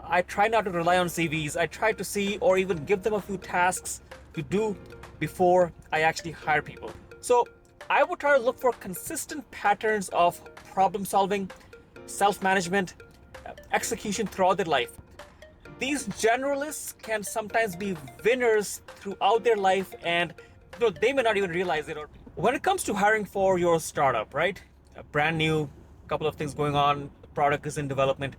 I try not to rely on CVs. I try to see or even give them a few tasks to do before I actually hire people. So I would try to look for consistent patterns of problem solving, self management, execution throughout their life. These generalists can sometimes be winners throughout their life, and they may not even realize it. Or when it comes to hiring for your startup, right? Brand new, couple of things going on, product is in development.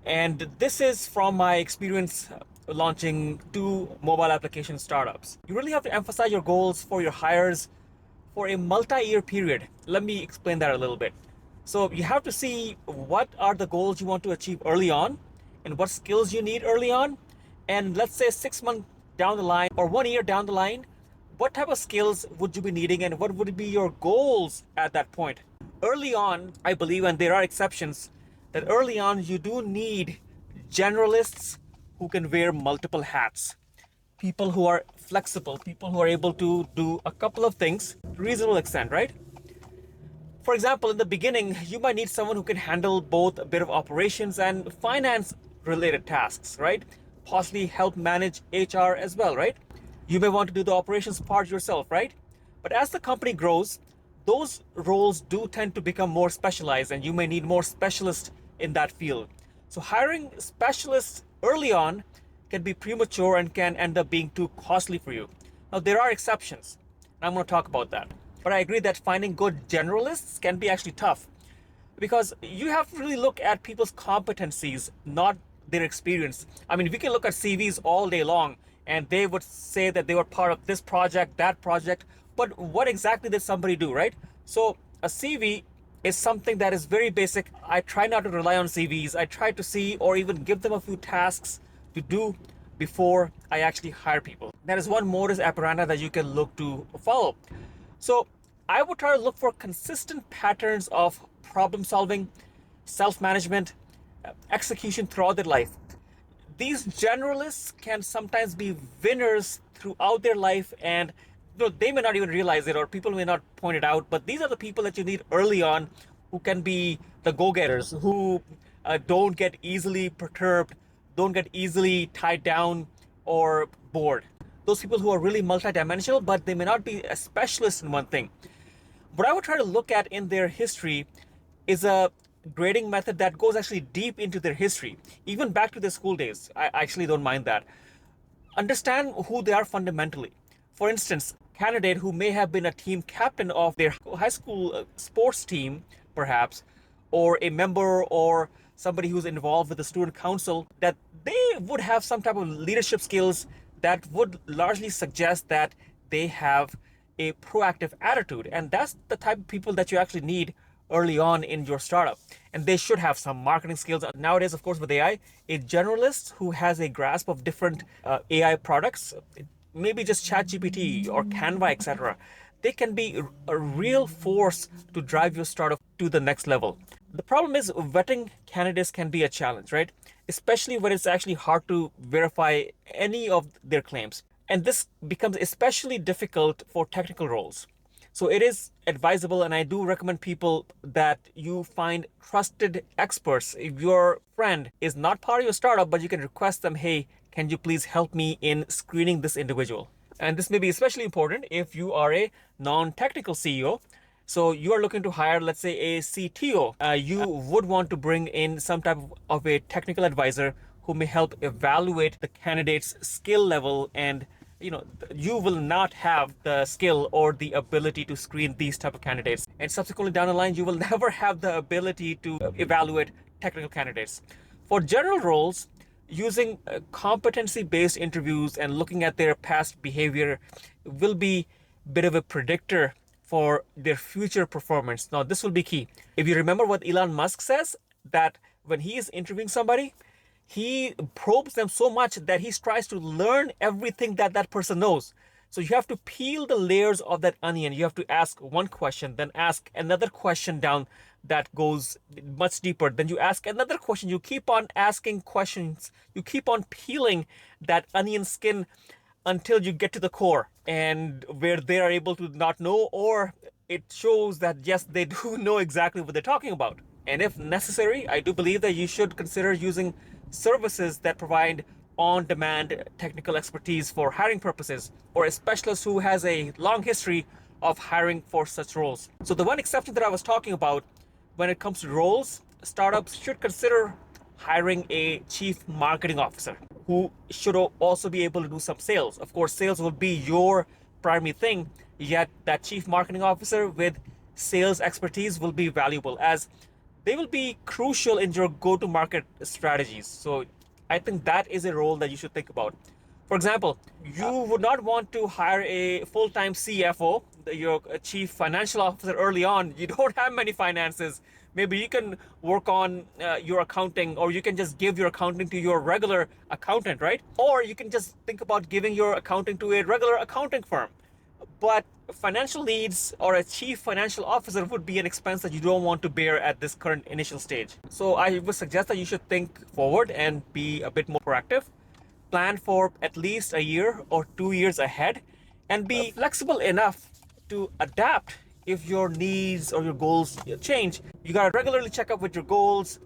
And this is from my experience launching 2 mobile application startups. You really have to emphasize your goals for your hires for a multi-year period. Let me explain that a little bit. So you have to see what are the goals you want to achieve early on and what skills you need early on. And let's say 6 months down the line or 1 year down the line, what type of skills would you be needing and what would be your goals at that point? Early on, I believe, and there are exceptions, that early on you do need generalists who can wear multiple hats. People who are flexible, people who are able to do a couple of things to a reasonable extent, right? For example, in the beginning, you might need someone who can handle both a bit of operations and finance related tasks, right? Possibly help manage HR as well, right? You may want to do the operations part yourself, right? But as the company grows, those roles do tend to become more specialized and you may need more specialists in that field. So hiring specialists early on can be premature and can end up being too costly for you. Now, there are exceptions, and I'm going to talk about that. But I agree that finding good generalists can be actually tough because you have to really look at people's competencies, not their experience. I mean, we can look at CVs all day long and they would say that they were part of this project, that project, but what exactly did somebody do, right? So a CV is something that is very basic. I try not to rely on CVs. I try to see or even give them a few tasks to do before I actually hire people. That is one modus operandi that you can look to follow. So I would try to look for consistent patterns of problem solving, self management, execution throughout their life. These generalists can sometimes be winners throughout their life, and they may not even realize it or people may not point it out, but these are the people that you need early on who can be the go-getters, who don't get easily perturbed, don't get easily tied down or bored. Those people who are really multidimensional, but they may not be a specialist in one thing. What I would try to look at in their history is a grading method that goes actually deep into their history, even back to their school days. I actually don't mind that. Understand who they are fundamentally. For instance, a candidate who may have been a team captain of their high school sports team, perhaps, or a member or somebody who's involved with the student council, that they would have some type of leadership skills that would largely suggest that they have a proactive attitude. And that's the type of people that you actually need early on in your startup. And they should have some marketing skills. Nowadays, of course, with AI, a generalist who has a grasp of different AI products, maybe just ChatGPT or Canva, etc., they can be a real force to drive your startup to the next level. The problem is vetting candidates can be a challenge, right? Especially when it's actually hard to verify any of their claims. And this becomes especially difficult for technical roles. So it is advisable, and I do recommend people that you find trusted experts. If your friend is not part of your startup, but you can request them, hey, can you please help me in screening this individual? And this may be especially important if you are a non-technical CEO. So you are looking to hire, let's say, a CTO. You would want to bring in some type of a technical advisor who may help evaluate the candidate's skill level, and you will not have the skill or the ability to screen these type of candidates. And subsequently down the line, you will never have the ability to evaluate technical candidates. For general roles, using competency-based interviews and looking at their past behavior will be a bit of a predictor for their future performance. Now, this will be key. If you remember what Elon Musk says, that when he is interviewing somebody, he probes them so much that he tries to learn everything that that person knows. So you have to peel the layers of that onion. You have to ask one question, then ask another question down that goes much deeper. Then you ask another question. You keep on asking questions. You keep on peeling that onion skin until you get to the core, and where they are able to not know, or it shows that yes, they do know exactly what they're talking about. And if necessary, I do believe that you should consider using services that provide on-demand technical expertise for hiring purposes, or a specialist who has a long history of hiring for such roles. So the one exception that I was talking about, when it comes to roles, startups should consider hiring a chief marketing officer who should also be able to do some sales. Of course, sales will be your primary thing, yet that chief marketing officer with sales expertise will be valuable, as they will be crucial in your go-to-market strategies. So I think that is a role that you should think about. For example, you would not want to hire a full-time CFO, your chief financial officer, early on. You don't have many finances. Maybe you can work on your accounting, or you can just give your accounting to your regular accountant, right? Or you can just think about giving your accounting to a regular accounting firm. But financial needs or a chief financial officer would be an expense that you don't want to bear at this current initial stage. So I would suggest that you should think forward and be a bit more proactive. Plan for at least a year or 2 years ahead, and be flexible enough to adapt if your needs or your goals change. You gotta regularly check up with your goals,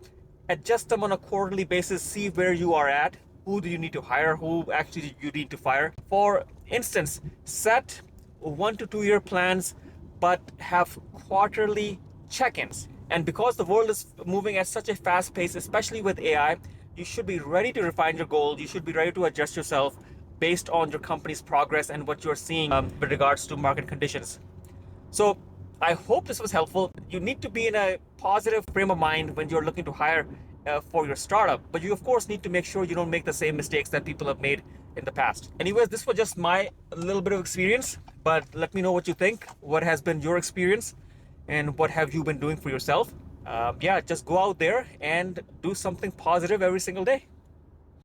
adjust them on a quarterly basis, see where you are at, who do you need to hire, who actually you need to fire. For instance, set 1 to 2 year plans, but have quarterly check-ins. And because the world is moving at such a fast pace, especially with AI, you should be ready to refine your goal. You should be ready to adjust yourself based on your company's progress and what you're seeing with regards to market conditions. So I hope this was helpful. You need to be in a positive frame of mind when you're looking to hire for your startup, but you of course need to make sure you don't make the same mistakes that people have made in the past. Anyways, this was just my little bit of experience, but let me know what you think. What has been your experience, and what have you been doing for yourself? Yeah, just go out there and do something positive every single day.